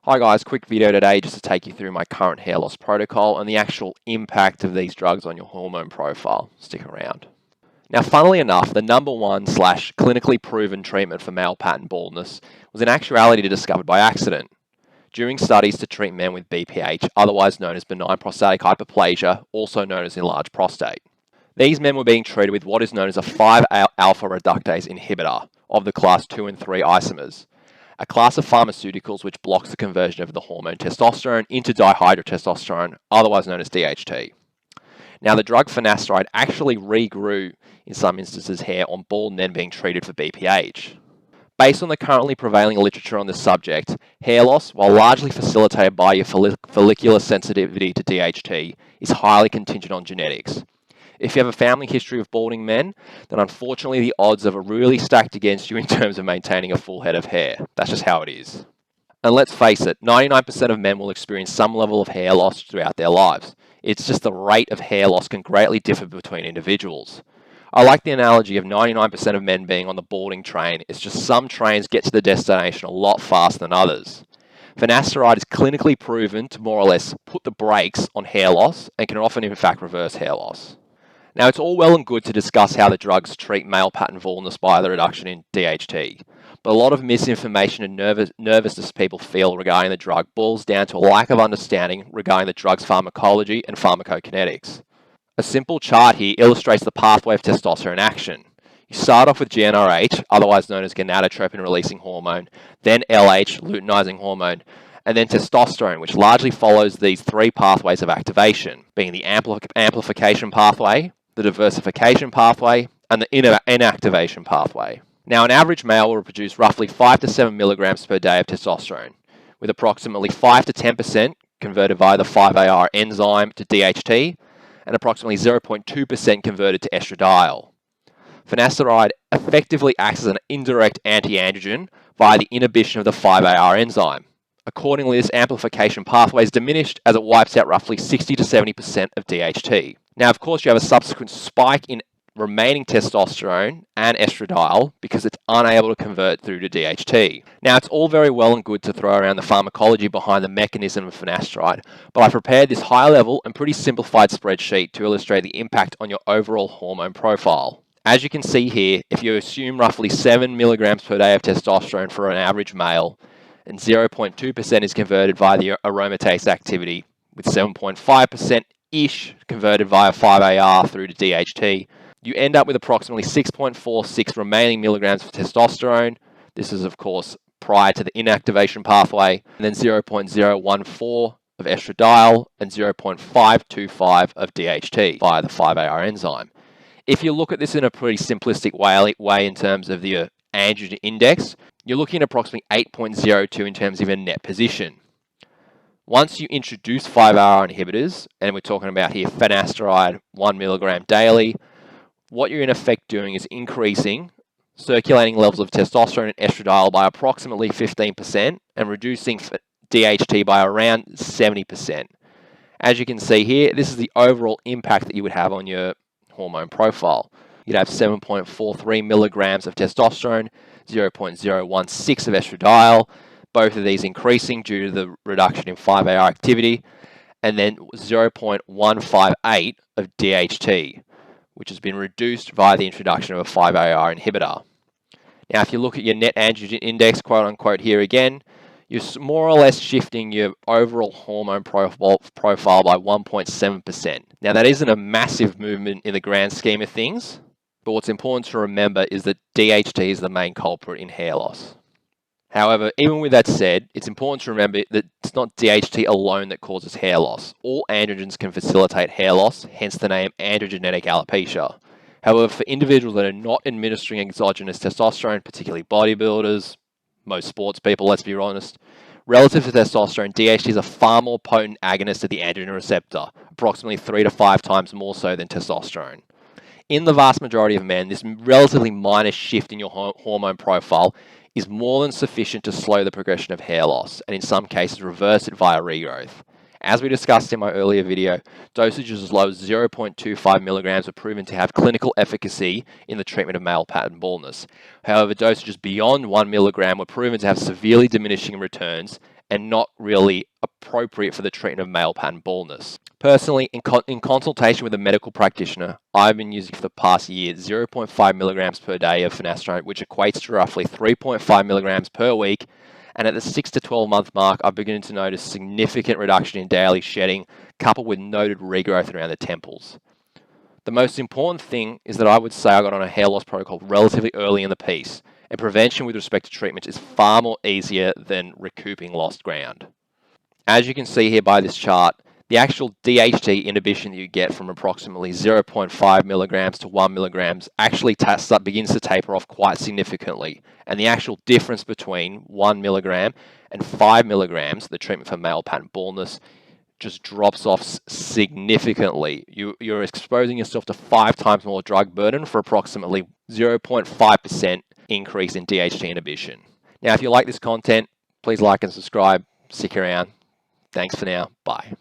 Hi guys, quick video today just to take you through my current hair loss protocol and the actual impact of these drugs on your hormone profile. Stick around. Now, funnily enough, the number one / clinically proven treatment for male pattern baldness was in actuality discovered by accident. During studies to treat men with BPH, otherwise known as benign prostatic hyperplasia, also known as enlarged prostate. These men were being treated with what is known as a 5-alpha reductase inhibitor of the class 2 and 3 isomers, a class of pharmaceuticals which blocks the conversion of the hormone testosterone into dihydrotestosterone, otherwise known as DHT. Now, the drug finasteride actually regrew, in some instances, hair on bald men being treated for BPH. Based on the currently prevailing literature on this subject, hair loss, while largely facilitated by your follicular sensitivity to DHT, is highly contingent on genetics. If you have a family history of balding men, then unfortunately the odds are really stacked against you in terms of maintaining a full head of hair. That's just how it is. And let's face it, 99% of men will experience some level of hair loss throughout their lives. It's just the rate of hair loss can greatly differ between individuals. I like the analogy of 99% of men being on the balding train. It's just some trains get to the destination a lot faster than others. Finasteride is clinically proven to more or less put the brakes on hair loss and can often in fact reverse hair loss. Now, it's all well and good to discuss how the drugs treat male pattern baldness by the reduction in DHT, but a lot of misinformation and nervousness people feel regarding the drug boils down to a lack of understanding regarding the drug's pharmacology and pharmacokinetics. A simple chart here illustrates the pathway of testosterone action. You start off with GnRH, otherwise known as gonadotropin-releasing hormone, then LH, luteinizing hormone, and then testosterone, which largely follows these three pathways of activation, being the amplification pathway, the diversification pathway, and the inactivation pathway. Now, an average male will produce roughly 5 to 7 milligrams per day of testosterone, with approximately 5 to 10% converted via the 5-AR enzyme to DHT, and approximately 0.2% converted to estradiol. Finasteride effectively acts as an indirect anti-androgen via the inhibition of the 5-AR enzyme. Accordingly, this amplification pathway is diminished as it wipes out roughly 60 to 70% of DHT. Now, of course, you have a subsequent spike in remaining testosterone and estradiol because it's unable to convert through to DHT. Now, it's all very well and good to throw around the pharmacology behind the mechanism of finasteride, but I prepared this high-level and pretty simplified spreadsheet to illustrate the impact on your overall hormone profile. As you can see here, if you assume roughly 7 milligrams per day of testosterone for an average male, and 0.2% is converted via the aromatase activity, with 7.5%-ish converted via 5-AR through to DHT, you end up with approximately 6.46 remaining milligrams of testosterone. This is, of course, prior to the inactivation pathway, and then 0.014 of estradiol and 0.525 of DHT via the 5-AR enzyme. If you look at this in a pretty simplistic way in terms of the androgen index, you're looking at approximately 8.02 in terms of your net position. Once you introduce 5-AR inhibitors, and we're talking about here finasteride 1 milligram daily, what you're in effect doing is increasing circulating levels of testosterone and estradiol by approximately 15% and reducing DHT by around 70%. As you can see here, this is the overall impact that you would have on your hormone profile. You'd have 7.43 milligrams of testosterone, 0.016 of estradiol, both of these increasing due to the reduction in 5-AR activity, and then 0.158 of DHT, which has been reduced via the introduction of a 5-AR inhibitor. Now, if you look at your net androgen index, quote unquote, here again, you're more or less shifting your overall hormone profile by 1.7%. Now, that isn't a massive movement in the grand scheme of things, but what's important to remember is that DHT is the main culprit in hair loss. However, even with that said, it's important to remember that it's not DHT alone that causes hair loss. All androgens can facilitate hair loss, hence the name androgenetic alopecia. However, for individuals that are not administering exogenous testosterone, particularly bodybuilders, most sports people, let's be honest, relative to testosterone, DHT is a far more potent agonist of the androgen receptor, approximately 3 to 5 times more so than testosterone. In the vast majority of men, this relatively minor shift in your hormone profile is more than sufficient to slow the progression of hair loss, and in some cases reverse it via regrowth. As we discussed in my earlier video, dosages as low as 0.25 milligrams are proven to have clinical efficacy in the treatment of male pattern baldness. However, dosages beyond 1 milligram were proven to have severely diminishing returns and not really appropriate for the treatment of male pattern baldness. Personally, in consultation with a medical practitioner, I've been using for the past year 0.5 milligrams per day of finasteride, which equates to roughly 3.5 milligrams per week. And at the 6 to 12 month mark, I'm beginning to notice significant reduction in daily shedding, coupled with noted regrowth around the temples. The most important thing is that I would say I got on a hair loss protocol relatively early in the piece, and prevention with respect to treatment is far more easier than recouping lost ground. As you can see here by this chart, the actual DHT inhibition that you get from approximately 0.5 milligrams to 1 milligrams actually begins to taper off quite significantly, and the actual difference between 1 milligram and 5 milligrams, the treatment for male pattern baldness, just drops off significantly. You're exposing yourself to 5 times more drug burden for approximately 0.5% increase in DHT inhibition. Now, if you like this content, please like and subscribe. Stick around. Thanks for now. Bye.